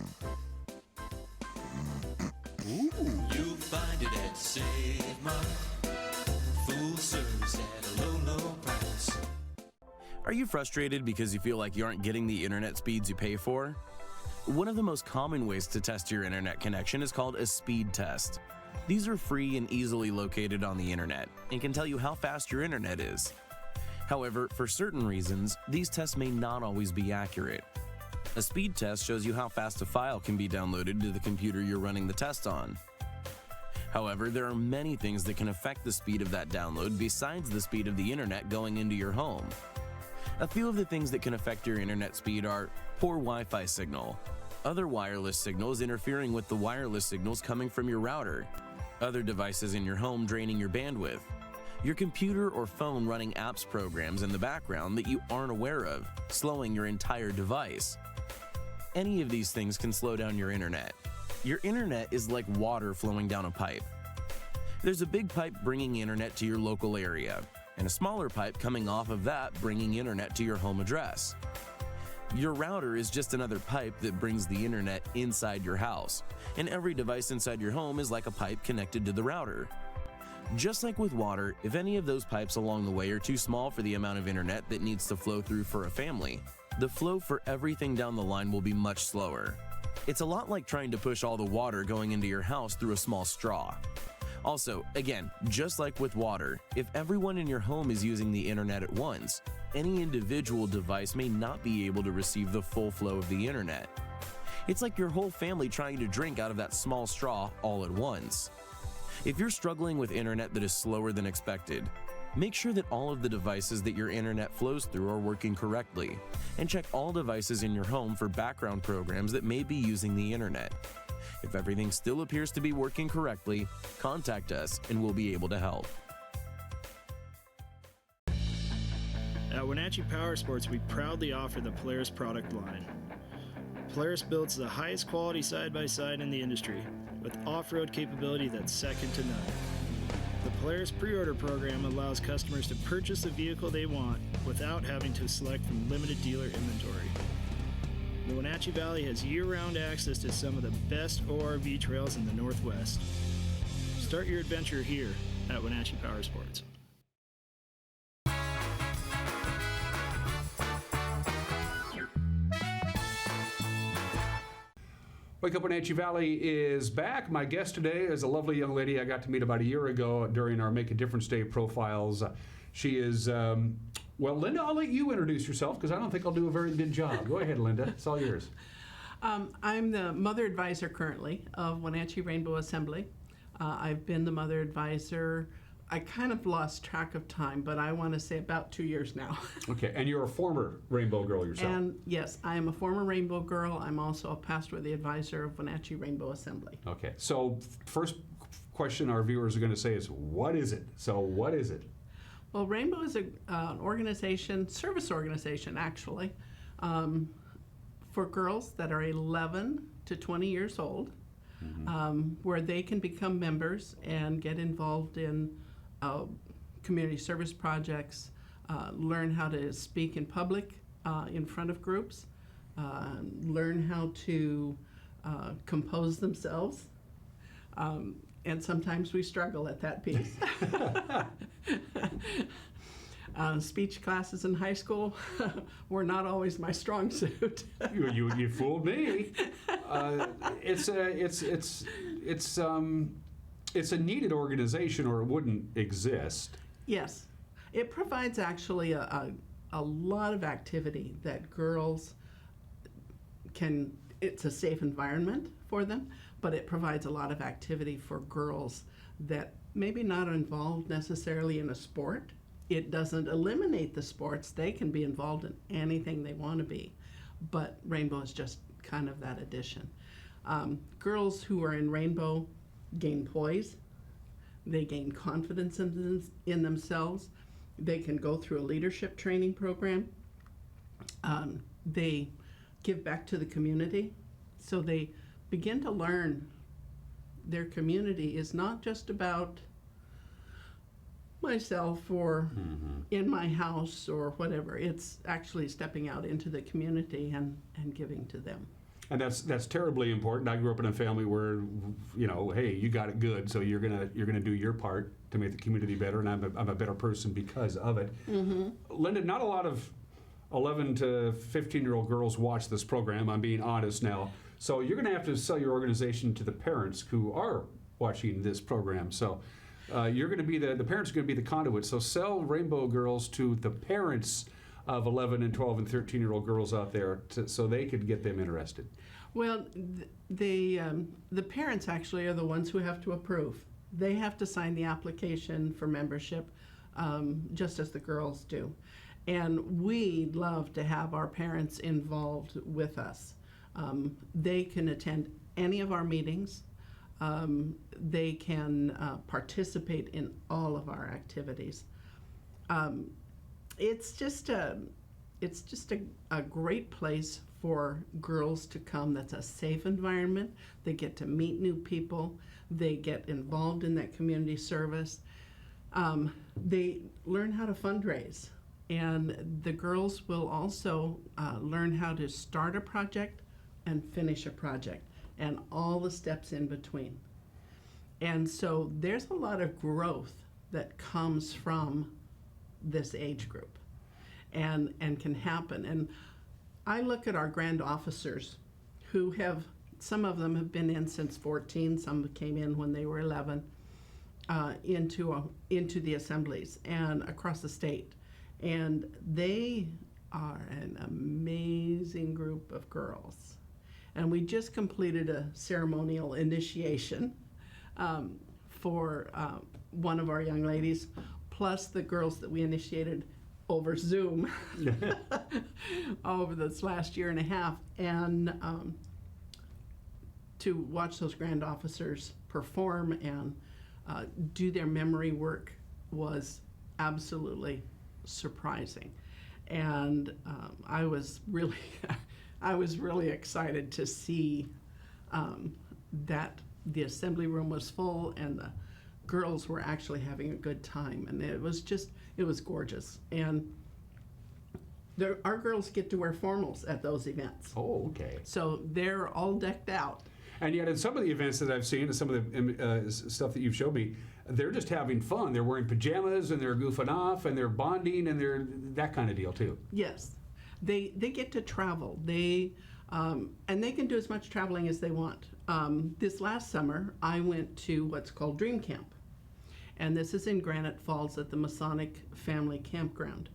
Ooh. You'll find it at Save Mart. Full service at a low, low price. Are you frustrated because you feel like you aren't getting the internet speeds you pay for? One of the most common ways to test your internet connection is called a speed test. These are free and easily located on the internet and can tell you how fast your internet is. However, for certain reasons, these tests may not always be accurate. A speed test shows you how fast a file can be downloaded to the computer you're running the test on. However, there are many things that can affect the speed of that download besides the speed of the internet going into your home. A few of the things that can affect your internet speed are poor Wi-Fi signal, other wireless signals interfering with the wireless signals coming from your router, other devices in your home draining your bandwidth, your computer or phone running apps programs in the background that you aren't aware of, slowing your entire device. Any of these things can slow down your internet. Your internet is like water flowing down a pipe. There's a big pipe bringing internet to your local area, and a smaller pipe coming off of that bringing internet to your home address. Your router is just another pipe that brings the internet inside your house, and every device inside your home is like a pipe connected to the router. Just like with water, if any of those pipes along the way are too small for the amount of internet that needs to flow through for a family, the flow for everything down the line will be much slower. It's a lot like trying to push all the water going into your house through a small straw. Also, again, just like with water, if everyone in your home is using the internet at once, any individual device may not be able to receive the full flow of the internet. It's like your whole family trying to drink out of that small straw all at once. If you're struggling with internet that is slower than expected, make sure that all of the devices that your internet flows through are working correctly, and check all devices in your home for background programs that may be using the internet. If everything still appears to be working correctly, contact us and we'll be able to help. At Wenatchee Power Sports, we proudly offer the Polaris product line. Polaris builds the highest quality side-by-side in the industry, with off-road capability that's second to none. The Polaris pre-order program allows customers to purchase the vehicle they want without having to select from limited dealer inventory. The Wenatchee Valley has year-round access to some of the best ORV trails in the Northwest. Start your adventure here at Wenatchee Power Sports. Wake Up Wenatchee Valley is back. My guest today is a lovely young lady I got to meet about a year ago during our Make a Difference Day profiles. She is, well, Lynda, I'll let you introduce yourself because I don't think I'll do a very good job. Go ahead, Lynda. It's all yours. I'm the mother advisor currently of Wenatchee Rainbow Assembly. I've been the mother advisor. I kind of lost track of time, but I want to say about 2 years now. Okay, and you're a former Rainbow Girl yourself. And yes, I am a former Rainbow Girl. I'm also a past worthy advisor of Wenatchee Rainbow Assembly. Okay, so first question our viewers are going to say is, what is it? So what is it? Well, Rainbow is an organization, service organization actually, for girls that are 11 to 20 years old, where they can become members and get involved in community service projects, learn how to speak in public in front of groups, learn how to compose themselves, and sometimes we struggle at that piece. Speech classes in high school were not always my strong suit. You fooled me. It's a needed organization, or it wouldn't exist. Yes, it provides actually a lot of activity that girls can. It's a safe environment for them, but it provides a lot of activity for girls that maybe not involved necessarily in a sport. It doesn't eliminate the sports. They can be involved in anything they want to be, but Rainbow is just kind of that addition. Girls who are in Rainbow gain poise, they gain confidence in themselves, they can go through a leadership training program, they give back to the community, so they begin to learn their community is not just about myself or in my house or whatever. It's actually stepping out into the community and giving to them. And that's terribly important. I grew up in a family where, you know, hey, you got it good, so you're gonna do your part to make the community better, and I'm a better person because of it. Lynda, not a lot of 11 to 15-year-old girls watch this program. I'm being honest now. So you're gonna have to sell your organization to the parents who are watching this program. So you're gonna be the parents are gonna be the conduit. So sell Rainbow Girls to the parents of 11 and 12 and 13-year-old girls out there so they could get them interested. Well, the parents actually are the ones who have to approve. They have to sign the application for membership, just as the girls do. And we love to have our parents involved with us. They can attend any of our meetings. They can participate in all of our activities. It's just a great place for girls to come. That's a safe environment. They get to meet new people. They get involved in that community service. They learn how to fundraise. And the girls will also learn how to start a project and finish a project and all the steps in between. And so there's a lot of growth that comes from this age group and can happen. And I look at our grand officers who some of them have been in since 14, some came in when they were 11, into the assemblies and across the state. And they are an amazing group of girls. And we just completed a ceremonial initiation for one of our young ladies, plus the girls that we initiated over Zoom over this last year and a half. And to watch those grand officers perform and do their memory work was absolutely surprising. And I was really excited to see that the assembly room was full and the girls were actually having a good time, and it was gorgeous. And Our girls get to wear formals at those events. Oh, okay. So they're all decked out. And yet, in some of the events that I've seen, and some of the stuff that you've showed me, they're just having fun. They're wearing pajamas, and they're goofing off, and they're bonding, and they're that kind of deal too. Yes, they get to travel. And they can do as much traveling as they want. This last summer, I went to what's called Dream Camp, and this is in Granite Falls at the Masonic Family Campground.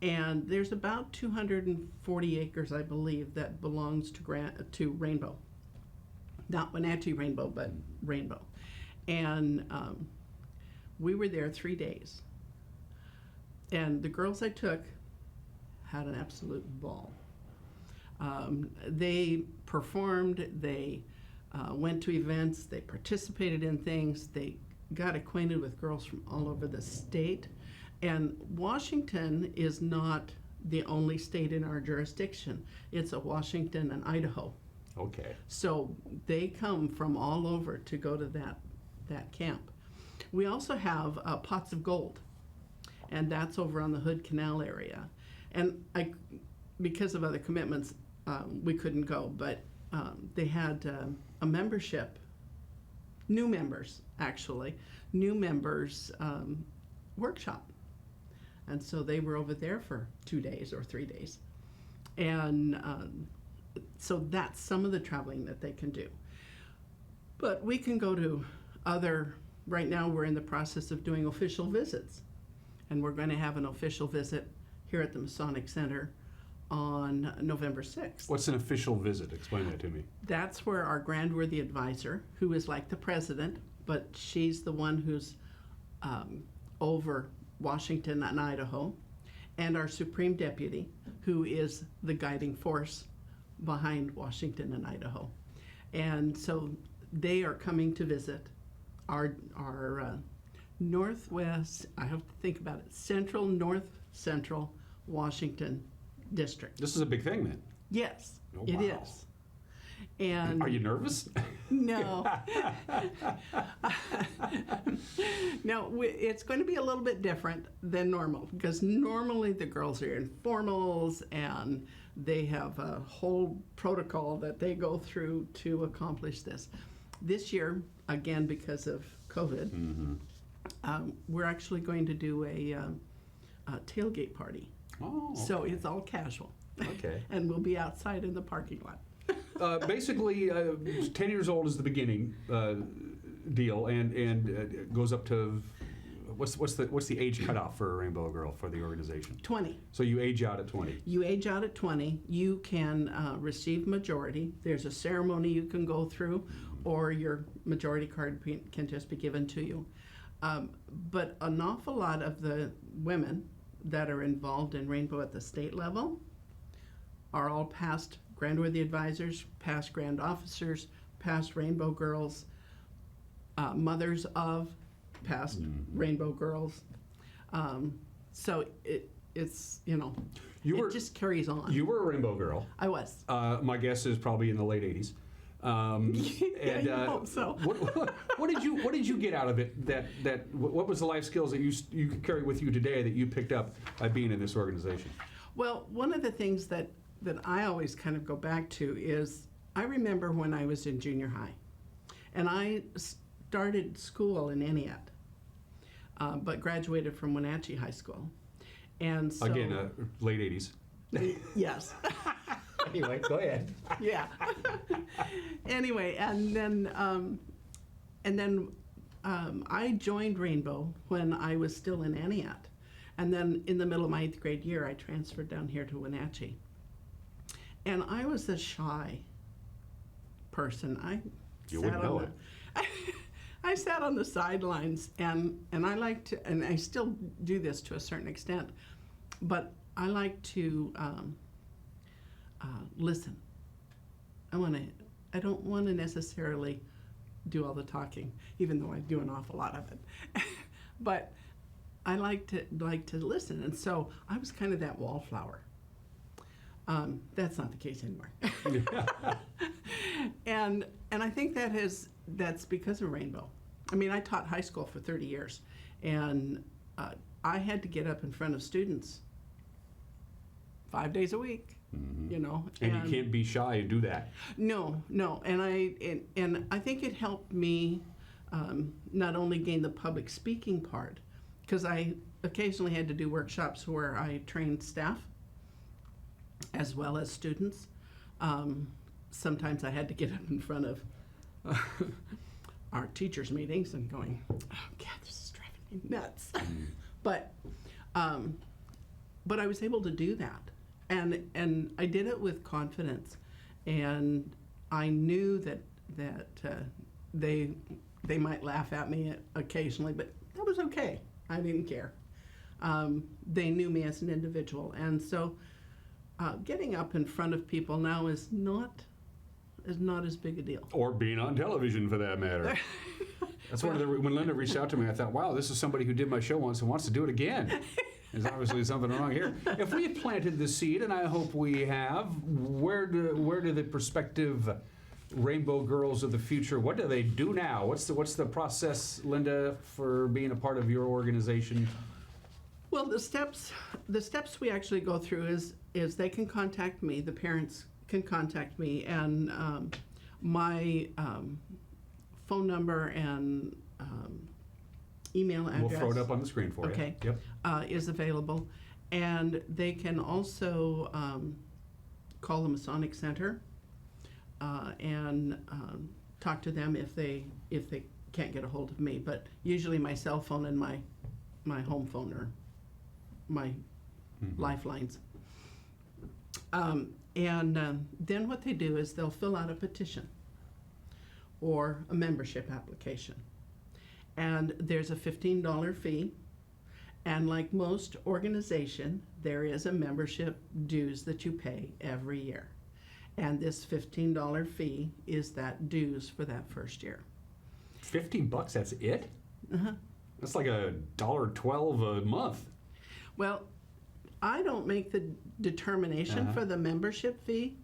And there's about 240 acres, I believe, that belongs to Rainbow. Not Wenatchee Rainbow, but Rainbow. And we were there 3 days. And the girls I took had an absolute ball. They performed, they went to events, they participated in things, they got acquainted with girls from all over the state. And Washington is not the only state in our jurisdiction. It's a Washington and Idaho. Okay. So they come from all over to go to that camp. We also have Pots of Gold, and that's over on the Hood Canal area. And because of other commitments, we couldn't go, but they had a membership, new members workshop. And so they were over there for 2 days or 3 days. And so that's some of the traveling that they can do. But we can go to right now we're in the process of doing official visits. And we're going to have an official visit here at the Masonic Center on November 6th. What's an official visit? Explain that to me. That's where our Grand Worthy Advisor, who is like the president, but she's the one who's over Washington and Idaho, and our Supreme Deputy, who is the guiding force behind Washington and Idaho. And so they are coming to visit our northwest, I have to think about it, north central Washington district. This is a big thing then. Yes, Oh, it wow. is. And are you nervous? No. No, it's going to be a little bit different than normal, because normally the girls are in formals and they have a whole protocol that they go through to accomplish this. This year, again, because of COVID, we're actually going to do a tailgate party. Oh, okay. So it's all casual. Okay. And we'll be outside in the parking lot. Basically, 10 years old is the beginning deal, and goes up to what's the age cutoff for a Rainbow Girl for the organization? 20. So you age out at 20. You age out at 20. You can receive majority. There's a ceremony you can go through, or your majority card can just be given to you. But an awful lot of the women that are involved in Rainbow at the state level are all past Grand Worthy Advisors, past Grand Officers, past Rainbow Girls, mothers of past Rainbow Girls. So it's, it just carries on. You were a Rainbow Girl. I was. My guess is probably in the late 80s. And I hope so. What did you get out of it? What was the life skills that you could carry with you today that you picked up by being in this organization? Well, one of the things that I always kind of go back to is I remember when I was in junior high, and I started school in Entiat, but graduated from Wenatchee High School, and so again, late 80s. Yes. Anyway, go ahead. Yeah. Anyway, and then I joined Rainbow when I was still in Entiat, and then in the middle of my 8th grade year, I transferred down here to Wenatchee. And I was a shy person. You wouldn't know it. I sat on the sidelines, and I like to, and I still do this to a certain extent, but I like to listen. I don't want to necessarily do all the talking, even though I do an awful lot of it. But I like to listen, and so I was kind of that wallflower. That's not the case anymore. And I think that's because of Rainbow. I mean, I taught high school for 30 years, and I had to get up in front of students 5 days a week, you know. And you can't be shy and do that. No, and I think it helped me not only gain the public speaking part, because I occasionally had to do workshops where I trained staff as well as students. Sometimes I had to get up in front of our teachers' meetings and going, oh God, this is driving me nuts. But I was able to do that, and I did it with confidence, and I knew that they might laugh at me occasionally, but that was okay. I didn't care. They knew me as an individual, and so getting up in front of people now is not as big a deal. Or being on television, for that matter. That's when Lynda reached out to me, I thought, wow, this is somebody who did my show once and wants to do it again. There's obviously something wrong here. If we have planted the seed, and I hope we have, where do the prospective Rainbow Girls of the future, what do they do now? What's the process, Lynda, for being a part of your organization? Well, the steps we actually go through is they can contact me, the parents can contact me, and my phone number and email address. We'll throw it up on the screen for you. Okay. Yep. Is available, and they can also call the Masonic Center and talk to them if they can't get a hold of me. But usually my cell phone and my home phone are my lifelines. Then what they do is they'll fill out a petition or a membership application. And there's a $15 fee. And like most organization, there is a membership dues that you pay every year. And this $15 fee is that dues for that first year. $15, that's it? Uh-huh. That's like $1.12 a month. Well, I don't make the determination for the membership fee.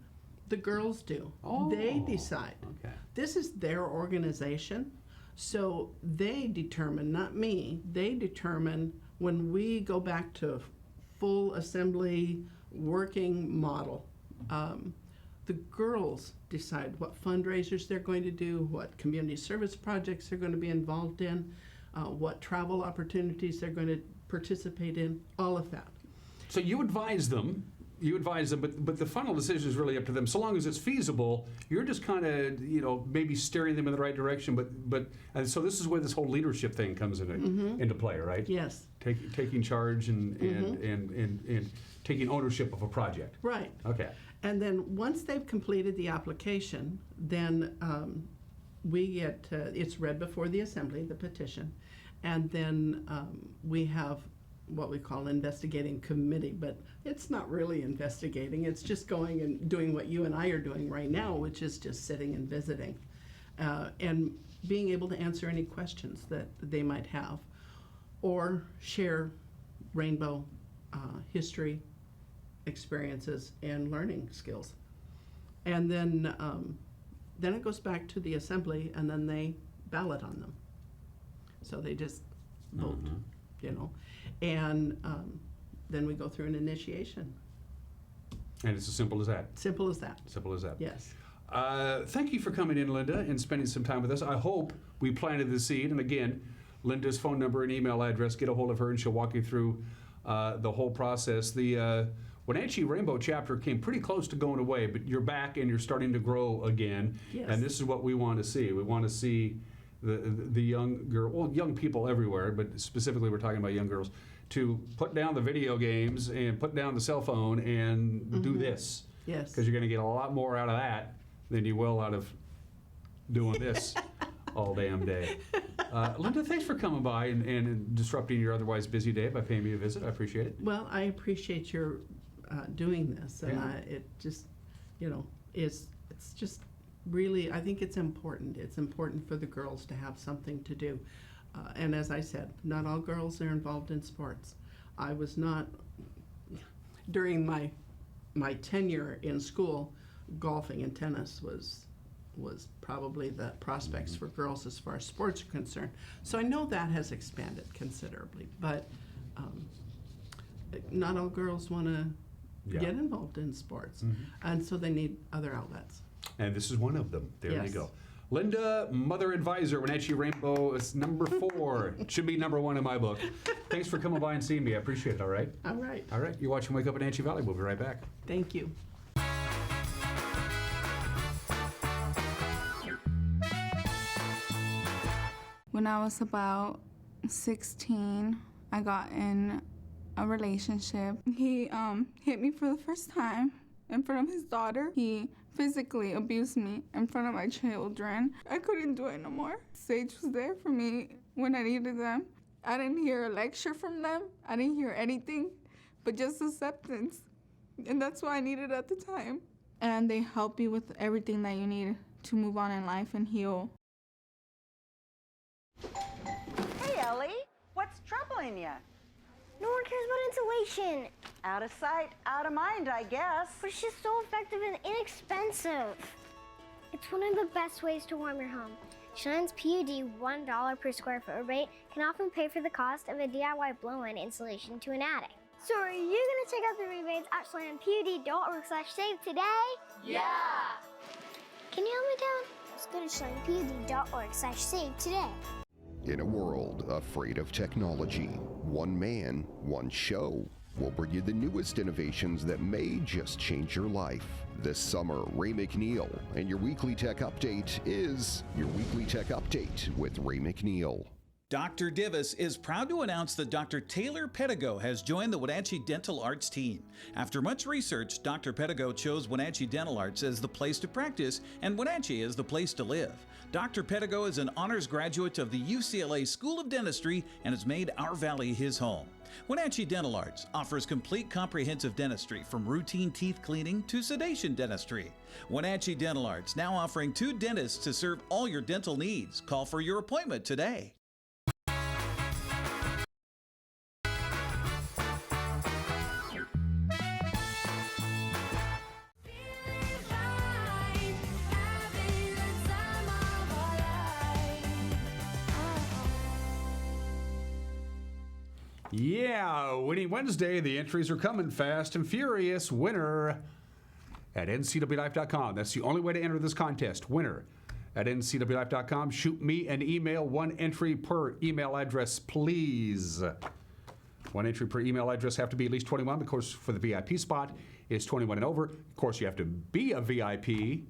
The girls do. Oh, they decide. Okay. This is their organization, so they determine, not me, they determine when we go back to full assembly working model. The girls decide what fundraisers they're going to do, what community service projects they're going to be involved in, what travel opportunities they're going to participate in, all of that. So you advise them, but the final decision is really up to them. So long as it's feasible, you're just kind of, maybe steering them in the right direction. And so this is where this whole leadership thing comes into play, right? Yes. Taking charge and taking ownership of a project. Right. Okay. And then once they've completed the application, then we get, it's read before the assembly, the petition, and then we have what we call investigating committee, but it's not really investigating. It's just going and doing what you and I are doing right now, which is just sitting and visiting and being able to answer any questions that they might have or share Rainbow history, experiences, and learning skills. And then it goes back to the assembly, and then they ballot on them. So they just vote, and then we go through an initiation. And it's as simple as that? Simple as that. Simple as that. Yes. Thank you for coming in, Lynda, and spending some time with us. I hope we planted the seed. And again, Lynda's phone number and email address, get a hold of her and she'll walk you through the whole process. The Wenatchee Rainbow Chapter came pretty close to going away, but you're back and you're starting to grow again. Yes. And this is what we want to see. We want to see the young people everywhere, but specifically we're talking about young girls, to put down the video games and put down the cell phone and do this. Yes. Because you're going to get a lot more out of that than you will out of doing this all damn day. Lynda, thanks for coming by and disrupting your otherwise busy day by paying me a visit. I appreciate it. Well, I appreciate your doing this, and it just, it's just really, I think it's important. It's important for the girls to have something to do. And as I said, not all girls are involved in sports. I was not, during my tenure in school, golfing and tennis was probably the prospects for girls as far as sports are concerned. So I know that has expanded considerably, but not all girls want to Yeah. get involved in sports. And so they need other outlets. And this is one of them. There Yes. you go. Lynda, Mother Advisor, Wenatchee Rainbow is number 4. It should be number 1 in my book. Thanks for coming by and seeing me. I appreciate it, all right? All right. All right. You're watching Wake Up Wenatchee Valley. We'll be right back. Thank you. When I was about 16, I got in a relationship. He hit me for the first time in front of his daughter. He physically abused me in front of my children. I couldn't do it no more. Sage was there for me when I needed them. I didn't hear a lecture from them. I didn't hear anything, but just acceptance. And that's what I needed at the time. And they help you with everything that you need to move on in life and heal. Hey, Ellie, what's troubling you? No one cares about insulation. Out of sight, out of mind, I guess. But it's just so effective and inexpensive. It's one of the best ways to warm your home. Cheyenne's PUD $1 per square foot rebate can often pay for the cost of a DIY blow-in installation to an attic. So are you gonna check out the rebates at CheyennePUD.org/save today? Yeah! Can you help me down? Let's go to CheyennePUD.org/save today. In a world afraid of technology, one man, one show will bring you the newest innovations that may just change your life. This summer, Ray McNeil, and your Weekly Tech Update is your Weekly Tech Update with Ray McNeil. Dr. Divis is proud to announce that Dr. Taylor Pedigo has joined the Wenatchee Dental Arts team. After much research, Dr. Pedigo chose Wenatchee Dental Arts as the place to practice and Wenatchee as the place to live. Dr. Pedigo is an honors graduate of the UCLA School of Dentistry and has made our valley his home. Wenatchee Dental Arts offers complete comprehensive dentistry from routine teeth cleaning to sedation dentistry. Wenatchee Dental Arts now offering 2 dentists to serve all your dental needs. Call for your appointment today. Yeah, Winning Wednesday. The entries are coming fast and furious. Winner at ncwlife.com. That's the only way to enter this contest. Winner at ncwlife.com. Shoot me an email. 1 entry per email address, please. 1 entry per email address. Have to be at least 21. Of course, for the VIP spot, it's 21 and over. Of course, you have to be a VIP.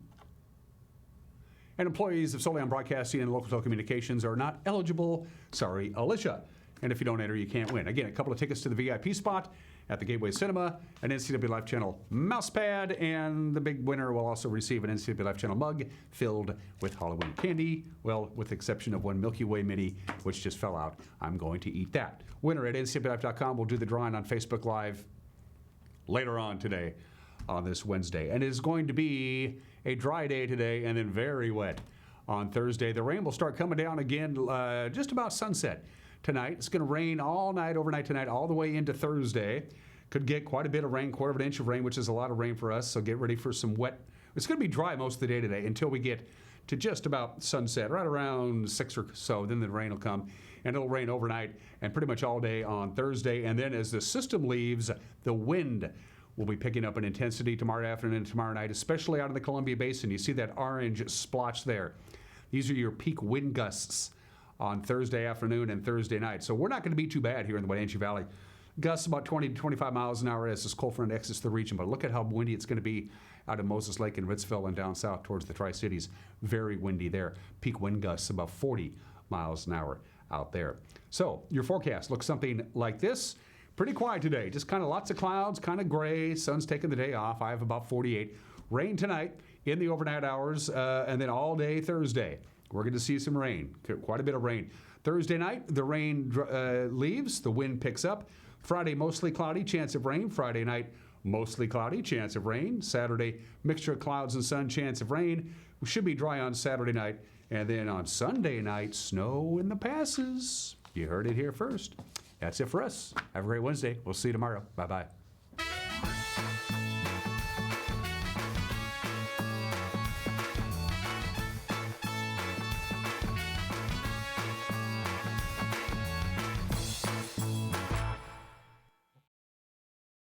And employees of Solion Broadcasting and Local Telecommunications are not eligible. Sorry, Alicia. And if you don't enter, you can't win. Again, a couple of tickets to the VIP spot at the Gateway Cinema, an NCW Life Channel mouse pad, and the big winner will also receive an NCW Life Channel mug filled with Halloween candy. Well, with the exception of one Milky Way mini, which just fell out. I'm going to eat that. Winner at ncwlife.com. We'll do the drawing on Facebook Live later on today on this Wednesday. And it is going to be a dry day today and then very wet on Thursday. The rain will start coming down again just about sunset tonight. It's going to rain all night, overnight tonight, all the way into Thursday. Could get quite a bit of rain, 1/4 inch of rain, which is a lot of rain for us, so get ready for some wet. It's going to be dry most of the day today until we get to just about sunset, right around 6 or so. Then the rain will come, and it'll rain overnight and pretty much all day on Thursday. And then as the system leaves, the wind will be picking up in intensity tomorrow afternoon and tomorrow night, especially out in the Columbia Basin. You see that orange splotch there. These are your peak wind gusts on Thursday afternoon and Thursday night. So we're not going to be too bad here in the Wenatchee Valley. Gusts about 20 to 25 miles an hour as this cold front exits the region. But look at how windy it's going to be out of Moses Lake and Ritzville and down south towards the Tri-Cities. Very windy there. Peak wind gusts about 40 miles an hour out there. So your forecast looks something like this. Pretty quiet today. Just kind of lots of clouds, kind of gray. Sun's taking the day off. I have about 48. Rain tonight in the overnight hours and then all day Thursday. We're going to see some rain, quite a bit of rain. Thursday night, the rain leaves, the wind picks up. Friday, mostly cloudy, chance of rain. Friday night, mostly cloudy, chance of rain. Saturday, mixture of clouds and sun, chance of rain. We should be dry on Saturday night. And then on Sunday night, snow in the passes. You heard it here first. That's it for us. Have a great Wednesday. We'll see you tomorrow. Bye-bye.